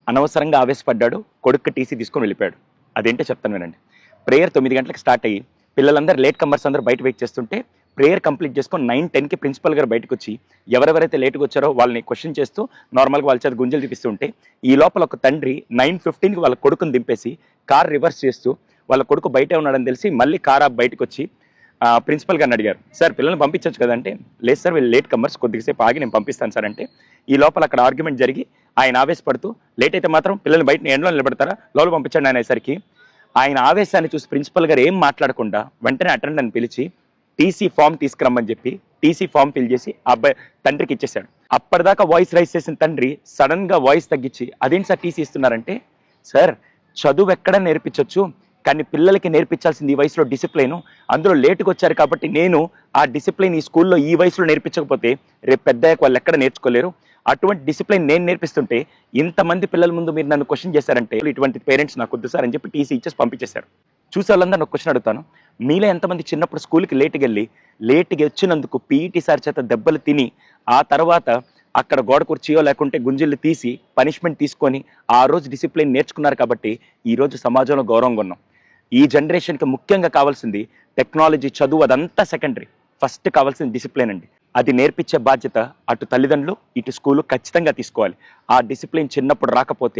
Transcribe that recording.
అనవసరంగా ఆవేశపడ్డాడు, కొడుకు టీసీ తీసుకొని వెళ్ళిపోయాడు. అదేంటో చెప్తాను వినండి. ప్రేయర్ 9 గంటలకు స్టార్ట్ అయ్యి పిల్లలందరూ లేట్ కమర్స్ అందరూ బయట వెయిట్ చేస్తుంటే ప్రేయర్ కంప్లీట్ చేసుకొని 9:10కి ప్రిన్సిపల్ గారు బయటకు వచ్చి ఎవరెవరైతే లేట్గా వచ్చారో వాళ్ళని క్వశ్చన్ చేస్తూ నార్మల్గా వాళ్ళ చేత గుంజలు తీపిస్తుంటే ఈ లోపల ఒక తండ్రి 9:15కి వాళ్ళ కొడుకుని దింపేసి కార్ రివర్స్ చేస్తూ వాళ్ళ కొడుకు బయటే ఉన్నాడని తెలిసి మళ్ళీ కార్ ఆప్ బయటకు వచ్చి ప్రిన్సిపల్ గారిని అడిగారు, సార్ పిల్లల్ని పంపించవచ్చు కదంటే, లేదు సార్ వీళ్ళు లేట్ కమర్స్, కొద్దిసేపు ఆగి నేను పంపిస్తాను సార్ అంటే ఈ లోపల అక్కడ ఆర్గ్యుమెంట్ జరిగి ఆయన ఆవేశపడుతూ లేట్ అయితే మాత్రం పిల్లల్ని బయట ఎండలో నిలబెడతారా, లోపల పంపించండి అనేసరికి ఆయన ఆవేశాన్ని చూసి ప్రిన్సిపల్ గారు ఏం మాట్లాడకుండా వెంటనే అటెండెంట్ని పిలిచి టీసీ ఫామ్ తీసుకురమ్మని చెప్పి టీసీ ఫామ్ ఫిల్ చేసి అబ్బాయి తండ్రికి ఇచ్చేశాడు. అప్పటిదాకా వాయిస్ రైజ్ చేసిన తండ్రి సడన్ గా వాయిస్ తగ్గించి అదేంటి సార్ టీసీ ఇస్తున్నారంటే, సార్ చదువు ఎక్కడ నేర్పించవచ్చు కానీ పిల్లలకి నేర్పించాల్సింది ఈ వయసులో డిసిప్లైన్, అందులో లేటుగా వచ్చారు కాబట్టి నేను ఆ డిసిప్లైన్ ఈ స్కూల్లో ఈ వయసులో నేర్పించకపోతే రేపు పెద్దయ్యాక వాళ్ళు ఎక్కడ నేర్చుకోలేరు, అటువంటి డిసిప్లైన్ నేను నేర్పిస్తుంటే ఇంతమంది పిల్లల ముందు మీరు నన్ను క్వశ్చన్ చేశారంటే ఇటువంటి పేరెంట్స్ నాకు వద్దు సార్ అని చెప్పి టీసీ ఇచ్చేసి పంపించేశారు. చూసే వాళ్ళందరూ నాకు క్వశ్చన్ అడుగుతాను, మీలో ఎంతమంది చిన్నప్పుడు స్కూల్కి లేట్గా వచ్చినందుకు పీఈటీ సార్ చేత దెబ్బలు తిని ఆ తర్వాత అక్కడ గోడ కుర్చీయో లేకుంటే గుంజిళ్ళు తీసి పనిష్మెంట్ తీసుకొని ఆ రోజు డిసిప్లిన్ నేర్చుకున్నారు కాబట్టి ఈ రోజు సమాజంలో గౌరవంగా ఉన్నాం. ఈ జనరేషన్కి ముఖ్యంగా కావాల్సింది టెక్నాలజీ, చదువు అదంతా సెకండరీ, ఫస్ట్ కావాల్సింది డిసిప్లిన్ అండి. అది నేర్పించే బాధ్యత అటు తల్లిదండ్రులు ఇటు స్కూలు ఖచ్చితంగా తీసుకోవాలి. ఆ డిసిప్లిన్ చిన్నప్పుడు రాకపోతే